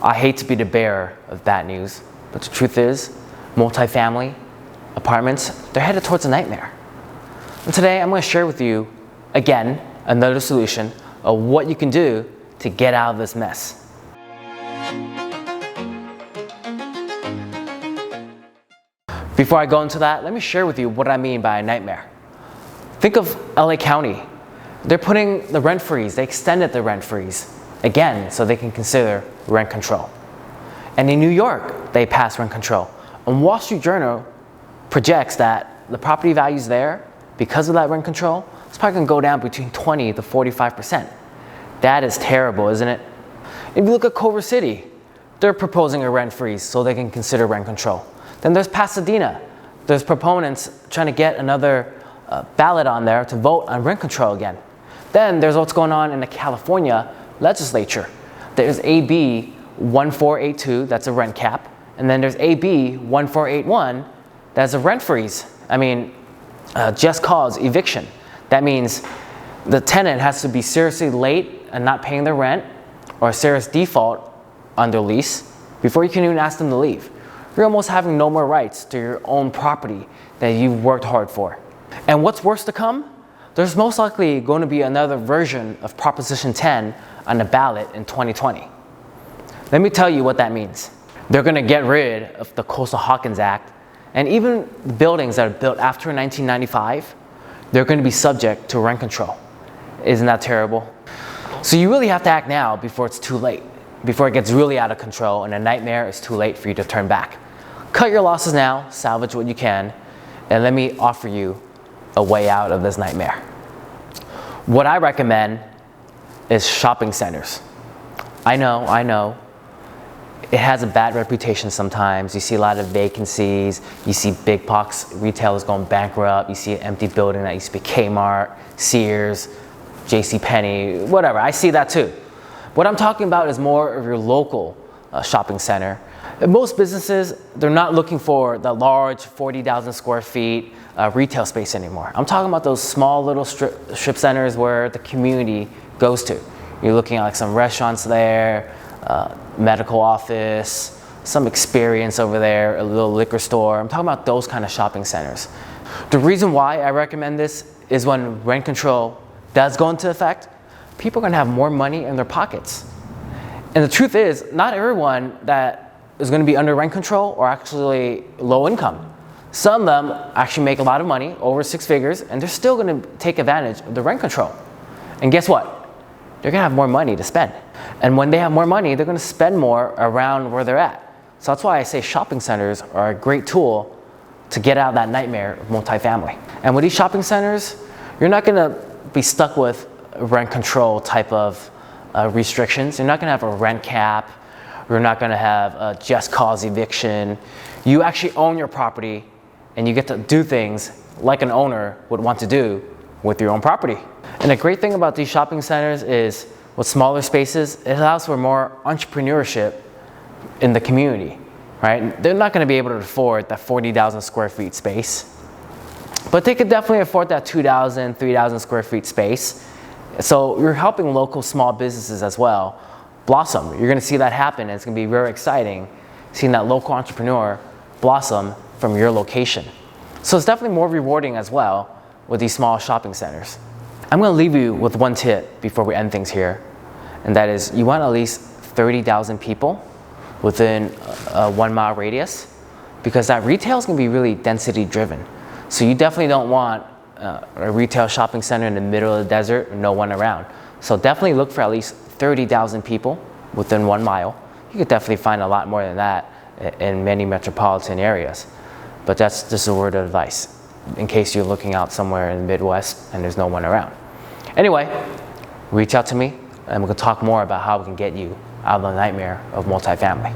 I hate to be the bearer of bad news, but the truth is, multifamily apartments, they're headed towards a nightmare. And today I'm going to share with you, again, another solution of what you can do to get out of this mess. Before I go into that, let me share with you what I mean by a nightmare. Think of LA County. They're putting the rent freeze, they extended the rent freeze again so they can consider rent control. And in New York, they passed rent control. And Wall Street Journal projects that the property values there, because of that rent control, it's probably going to go down between 20 to 45%. That is terrible, isn't it? If you look at Culver City, they're proposing a rent freeze so they can consider rent control. Then there's Pasadena. There's proponents trying to get another ballot on there to vote on rent control again. Then there's what's going on in the California legislature. There's AB 1482, that's a rent cap. And then there's AB 1481, that's a rent freeze. Just cause eviction. That means the tenant has to be seriously late and not paying their rent, or a serious default on their lease, before you can even ask them to leave. You're almost having no more rights to your own property that you've worked hard for. And what's worse to come? There's most likely going to be another version of Proposition 10 on the ballot in 2020. Let me tell you what that means. They're going to get rid of the Coastal-Hawkins Act, and even the buildings that are built after 1995, they're going to be subject to rent control. Isn't that terrible? So you really have to act now before it's too late, before it gets really out of control and a nightmare is too late for you to turn back. Cut your losses now, salvage what you can, and let me offer you a way out of this nightmare. What I recommend is shopping centers. I know, it has a bad reputation sometimes. You see a lot of vacancies, you see big box retailers going bankrupt, you see an empty building that used to be Kmart, Sears, JCPenney, whatever. I see that too. What I'm talking about is more of your local shopping center. And most businesses, they're not looking for the large 40,000 square feet retail space anymore. I'm talking about those small little strip centers where the community goes to. You're looking at like some restaurants there, medical office, some experience over there, a little liquor store. I'm talking about those kind of shopping centers. The reason why I recommend this is when rent control does go into effect, people are going to have more money in their pockets. And the truth is, not everyone that is going to be under rent control are actually low income. Some of them actually make a lot of money, over 6 figures, and they're still going to take advantage of the rent control. And guess what? They're going to have more money to spend. And when they have more money, they're going to spend more around where they're at. So that's why I say shopping centers are a great tool to get out of that nightmare of multifamily. And with these shopping centers, you're not going to be stuck with rent control type of restrictions. You're not going to have a rent cap. You're not going to have a just cause eviction. You actually own your property and you get to do things like an owner would want to do with your own property. And the great thing about these shopping centers is with smaller spaces, it allows for more entrepreneurship in the community, right? They're not going to be able to afford that 40,000 square feet space, but they could definitely afford that 2,000, 3,000 square feet space. So you're helping local small businesses as well blossom. You're going to see that happen, and it's going to be very exciting seeing that local entrepreneur blossom from your location. So it's definitely more rewarding as well with these small shopping centers. I'm going to leave you with one tip before we end things here, and that is you want at least 30,000 people within a 1 mile radius, because that retail is going to be really density driven. So you definitely don't want a retail shopping center in the middle of the desert and no one around. So definitely look for at least 30,000 people within 1 mile. You could definitely find a lot more than that in many metropolitan areas. But that's just a word of advice in case you're looking out somewhere in the Midwest and there's no one around. Anyway, reach out to me and we can talk more about how we can get you out of the nightmare of multifamily.